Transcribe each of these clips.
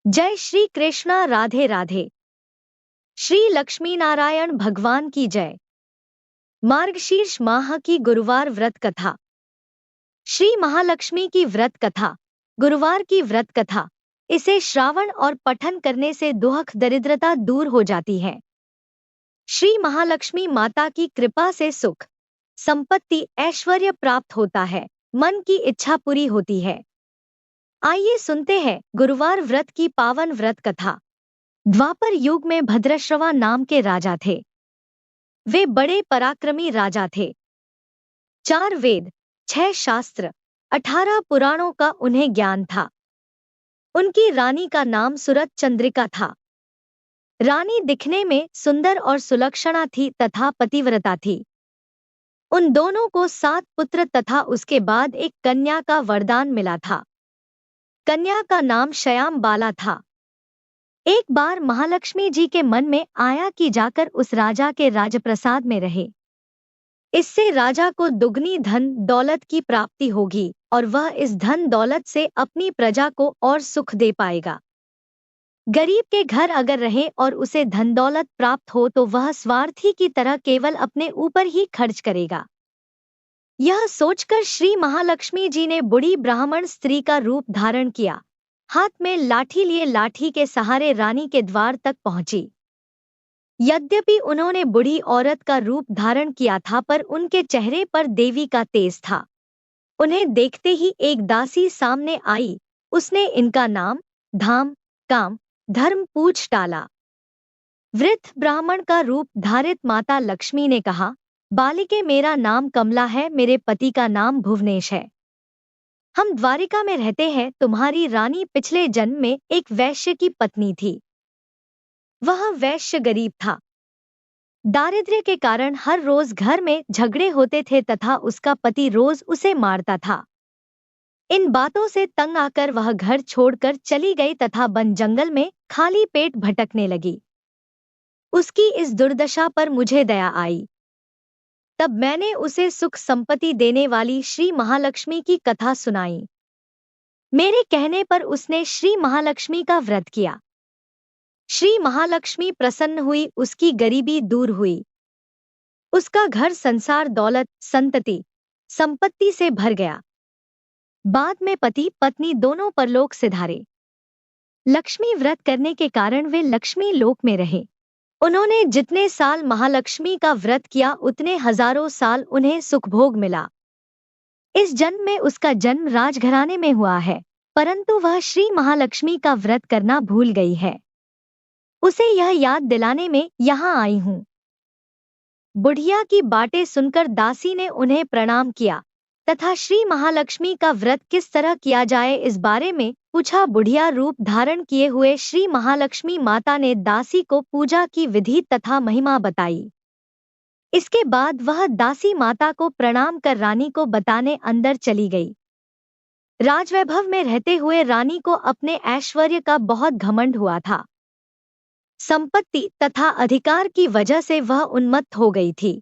जय श्री कृष्णा। राधे राधे। श्री लक्ष्मी नारायण भगवान की जय। मार्गशीर्ष माह की गुरुवार व्रत कथा। श्री महालक्ष्मी की व्रत कथा। गुरुवार की व्रत कथा। इसे श्रावण और पठन करने से दुख दरिद्रता दूर हो जाती है। श्री महालक्ष्मी माता की कृपा से सुख, संपत्ति, ऐश्वर्य प्राप्त होता है, मन की इच्छा पूरी होती है। आइए सुनते हैं गुरुवार व्रत की पावन व्रत कथा। द्वापर युग में भद्रश्रवा नाम के राजा थे। वे बड़े पराक्रमी राजा थे। 4 वेद, 6 शास्त्र, 18 पुराणों का उन्हें ज्ञान था। उनकी रानी का नाम सुरत चंद्रिका था। रानी दिखने में सुंदर और सुलक्षणा थी तथा पतिव्रता थी। उन दोनों को 7 पुत्र तथा उसके बाद एक कन्या का वरदान मिला था। कन्या का नाम श्याम बाला था। एक बार महालक्ष्मी जी के मन में आया कि जाकर उस राजा के राजप्रसाद में रहे। इससे राजा को दुगनी धन दौलत की प्राप्ति होगी और वह इस धन दौलत से अपनी प्रजा को और सुख दे पाएगा। गरीब के घर अगर रहे और उसे धन दौलत प्राप्त हो तो वह स्वार्थी की तरह केवल अपने ऊपर ही खर्च करेगा। यह सोचकर श्री महालक्ष्मी जी ने बूढ़ी ब्राह्मण स्त्री का रूप धारण किया। हाथ में लाठी लिए लाठी के सहारे रानी के द्वार तक पहुंची। यद्यपि उन्होंने बूढ़ी औरत का रूप धारण किया था पर उनके चेहरे पर देवी का तेज था। उन्हें देखते ही एक दासी सामने आई। उसने इनका नाम, धाम, काम, धर्म पूछ डाला। वृद्ध ब्राह्मण का रूप धारित माता लक्ष्मी ने कहा, बालिके, मेरा नाम कमला है, मेरे पति का नाम भुवनेश है। हम द्वारिका में रहते हैं। तुम्हारी रानी पिछले जन्म में एक वैश्य की पत्नी थी। वह वैश्य गरीब था। दारिद्र्य के कारण हर रोज घर में झगड़े होते थे तथा उसका पति रोज उसे मारता था। इन बातों से तंग आकर वह घर छोड़कर चली गई तथा वन जंगल में खाली पेट भटकने लगी। उसकी इस दुर्दशा पर मुझे दया आई। तब मैंने उसे सुख संपत्ति देने वाली श्री महालक्ष्मी की कथा सुनाई। मेरे कहने पर उसने श्री महालक्ष्मी का व्रत किया। श्री महालक्ष्मी प्रसन्न हुई, उसकी गरीबी दूर हुई। उसका घर संसार दौलत, संतति, संपत्ति से भर गया। बाद में पति पत्नी दोनों परलोक सिधारे। लक्ष्मी व्रत करने के कारण वे लक्ष्मी लोक में रहे। उन्होंने जितने साल महालक्ष्मी का व्रत किया उतने हजारों साल उन्हें सुखभोग मिला। इस जन्म में उसका जन्म राजघराने में हुआ है, परंतु वह श्री महालक्ष्मी का व्रत करना भूल गई है। उसे यह याद दिलाने में यहाँ आई हूँ। बुढ़िया की बातें सुनकर दासी ने उन्हें प्रणाम किया तथा श्री महालक्ष्मी का व्रत किस तरह किया जाए इस बारे में पूछा। बुढ़िया रूप धारण किए हुए श्री महालक्ष्मी माता ने दासी को पूजा की विधि तथा महिमा बताई। इसके बाद वह दासी माता को प्रणाम कर रानी को बताने अंदर चली गई। राजवैभव में रहते हुए रानी को अपने ऐश्वर्य का बहुत घमंड हुआ था। संपत्ति तथा अधिकार की वजह से वह उन्मत्त हो गई थी।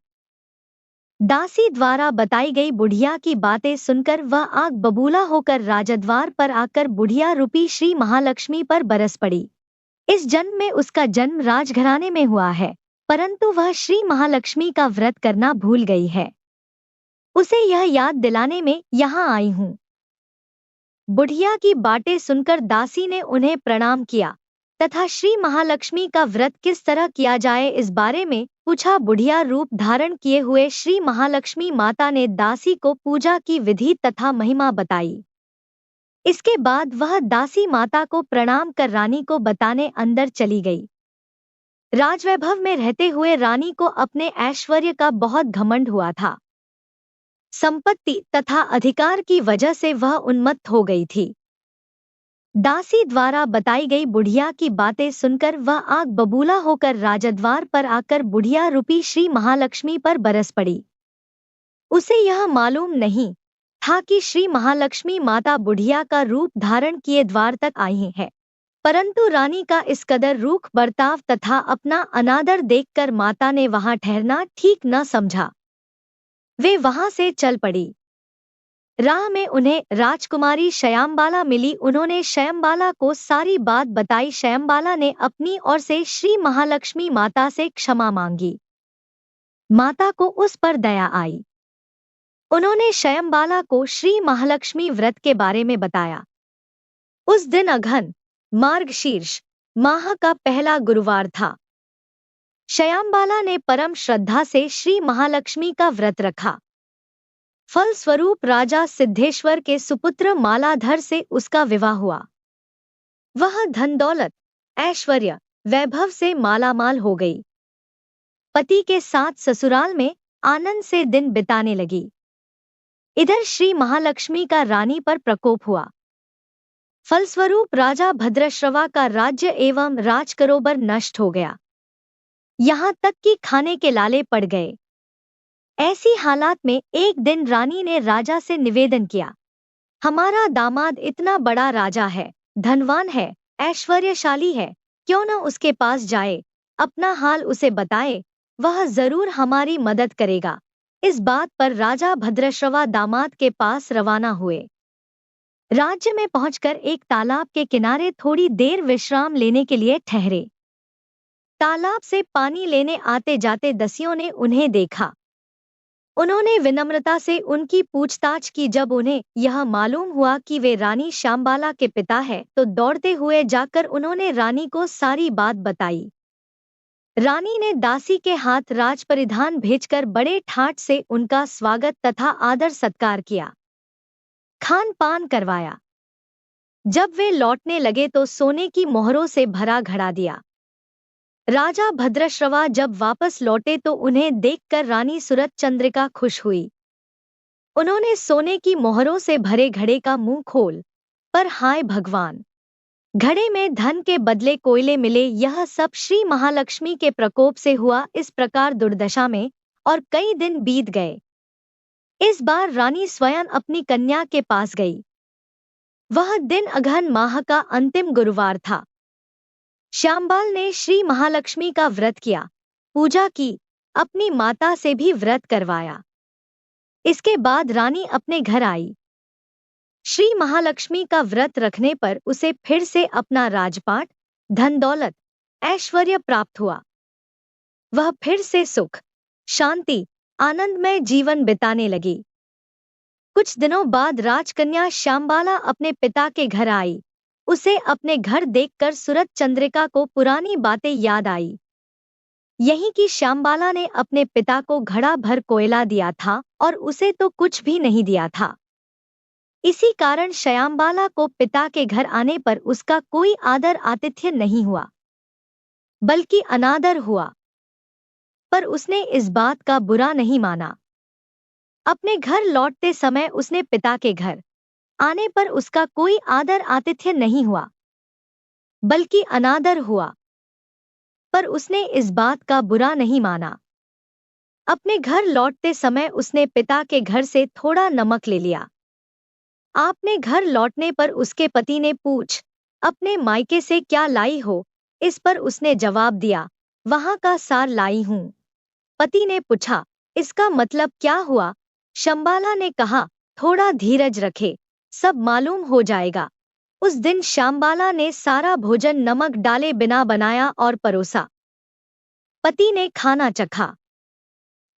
दासी द्वारा बताई गई बुढ़िया की बातें सुनकर वह आग बबूला होकर राजद्वार पर आकर बुढ़िया रूपी श्री महालक्ष्मी पर बरस पड़ी। इस जन्म में उसका जन्म राजघराने में हुआ है, परंतु वह श्री महालक्ष्मी का व्रत करना भूल गई है। उसे यह याद दिलाने में यहाँ आई हूँ। बुढ़िया की बातें सुनकर दासी ने उन्हें प्रणाम किया तथा श्री महालक्ष्मी का व्रत किस तरह किया जाए इस बारे में पूछा। बुढ़िया रूप धारण किए हुए श्री महालक्ष्मी माता ने दासी को पूजा की विधि तथा महिमा बताई। इसके बाद वह दासी माता को प्रणाम कर रानी को बताने अंदर चली गई। राजवैभव में रहते हुए रानी को अपने ऐश्वर्य का बहुत घमंड हुआ था। संपत्ति तथा अधिकार की वजह से वह उन्मत्त हो गई थी। दासी द्वारा बताई गई बुढ़िया की बातें सुनकर वह आग बबूला होकर राजद्वार पर आकर बुढ़िया रूपी श्री महालक्ष्मी पर बरस पड़ी। उसे यह मालूम नहीं था कि श्री महालक्ष्मी माता बुढ़िया का रूप धारण किए द्वार तक आई है, परंतु रानी का इस कदर रूख बर्ताव तथा अपना अनादर देखकर माता ने वहां ठहरना ठीक न समझा। वे वहां से चल पड़ी। राह में उन्हें राजकुमारी श्यामबाला मिली। उन्होंने श्यामबाला को सारी बात बताई। श्यामबाला ने अपनी ओर से श्री महालक्ष्मी माता से क्षमा मांगी। माता को उस पर दया आई। उन्होंने श्यामबाला को श्री महालक्ष्मी व्रत के बारे में बताया। उस दिन अघन मार्गशीर्ष माह का पहला गुरुवार था। श्यामबाला ने परम श्रद्धा से श्री महालक्ष्मी का व्रत रखा। फलस्वरूप राजा सिद्धेश्वर के सुपुत्र मालाधर से उसका विवाह हुआ। वह धन दौलत, ऐश्वर्य, वैभव से मालामाल हो गई। पति के साथ ससुराल में आनंद से दिन बिताने लगी। इधर श्री महालक्ष्मी का रानी पर प्रकोप हुआ। फलस्वरूप राजा भद्रश्रवा का राज्य एवं राजकरोबर नष्ट हो गया। यहाँ तक कि खाने के लाले पड़ गए। ऐसी हालात में एक दिन रानी ने राजा से निवेदन किया, हमारा दामाद इतना बड़ा राजा है, धनवान है, ऐश्वर्यशाली है, क्यों न उसके पास जाए, अपना हाल उसे बताए, वह जरूर हमारी मदद करेगा। इस बात पर राजा भद्रश्रवा दामाद के पास रवाना हुए। राज्य में पहुंचकर एक तालाब के किनारे थोड़ी देर विश्राम लेने के लिए ठहरे। तालाब से पानी लेने आते जाते दसियों ने उन्हें देखा। उन्होंने विनम्रता से उनकी पूछताछ की। जब उन्हें यह मालूम हुआ कि वे रानी श्यामबाला के पिता हैं, तो दौड़ते हुए जाकर उन्होंने रानी को सारी बात बताई। रानी ने दासी के हाथ राज परिधान भेजकर बड़े ठाट से उनका स्वागत तथा आदर सत्कार किया, खान पान करवाया। जब वे लौटने लगे तो सोने की मोहरों से भरा घड़ा दिया। राजा भद्रश्रवा जब वापस लौटे तो उन्हें देखकर रानी सूरत चंद्रिका खुश हुई। उन्होंने सोने की मोहरों से भरे घड़े का मुंह खोल पर हाय भगवान, घड़े में धन के बदले कोयले मिले। यह सब श्री महालक्ष्मी के प्रकोप से हुआ। इस प्रकार दुर्दशा में और कई दिन बीत गए। इस बार रानी स्वयं अपनी कन्या के पास गई। वह दिन अघन माह का अंतिम गुरुवार था। श्यामबाल ने श्री महालक्ष्मी का व्रत किया, पूजा की, अपनी माता से भी व्रत करवाया। इसके बाद रानी अपने घर आई। श्री महालक्ष्मी का व्रत रखने पर उसे फिर से अपना राजपाट, धन दौलत, ऐश्वर्य प्राप्त हुआ। वह फिर से सुख, शांति, आनंदमय जीवन बिताने लगी। कुछ दिनों बाद राजकन्या श्यामबाला अपने पिता के घर आई। उसे अपने घर देखकर सूरत चंद्रिका को पुरानी बातें याद आई। यही कि श्यामबाला ने अपने पिता को घड़ा भर कोयला दिया था और उसे तो कुछ भी नहीं दिया था। इसी कारण श्यामबाला को पिता के घर आने पर उसका कोई आदर आतिथ्य नहीं हुआ, बल्कि अनादर हुआ। पर उसने इस बात का बुरा नहीं माना। अपने घर लौटते समय उसने पिता के घर आने पर उसका कोई आदर आतिथ्य नहीं हुआ, बल्कि अनादर हुआ। पर उसने इस बात का बुरा नहीं माना। अपने घर लौटते समय उसने पिता के घर से थोड़ा नमक ले लिया। आपने घर लौटने पर उसके पति ने पूछ, अपने मायके से क्या लाई हो? इस पर उसने जवाब दिया, वहां का सार लाई हूं। पति ने पूछा, इसका मतलब क्या हुआ? श्यामबाला ने कहा, थोड़ा धीरज रखे, सब मालूम हो जाएगा। उस दिन श्यामबाला ने सारा भोजन नमक डाले बिना बनाया और परोसा। पति ने खाना चखा।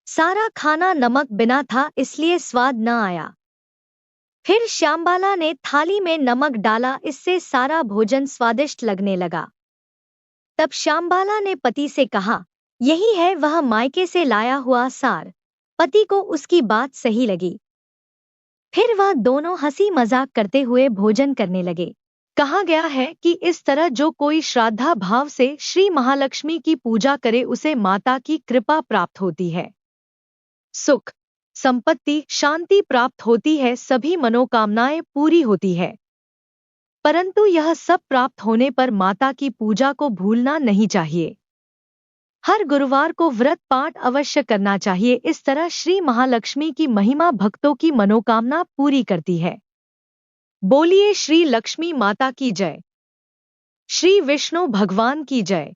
सारा खाना नमक बिना था, इसलिए स्वाद न आया। फिर श्यामबाला ने थाली में नमक डाला, इससे सारा भोजन स्वादिष्ट लगने लगा। तब श्यामबाला ने पति से कहा, यही है वह मायके से लाया हुआ सार। पति को उसकी बात सही लगी। फिर वह दोनों हंसी मजाक करते हुए भोजन करने लगे। कहा गया है कि इस तरह जो कोई श्रद्धा भाव से श्री महालक्ष्मी की पूजा करे उसे माता की कृपा प्राप्त होती है। सुख, संपत्ति, शांति प्राप्त होती है, सभी मनोकामनाएं पूरी होती है। परंतु यह सब प्राप्त होने पर माता की पूजा को भूलना नहीं चाहिए। हर गुरुवार को व्रत पाठ अवश्य करना चाहिए। इस तरह श्री महालक्ष्मी की महिमा भक्तों की मनोकामना पूरी करती है। बोलिए श्री लक्ष्मी माता की जय। श्री विष्णु भगवान की जय।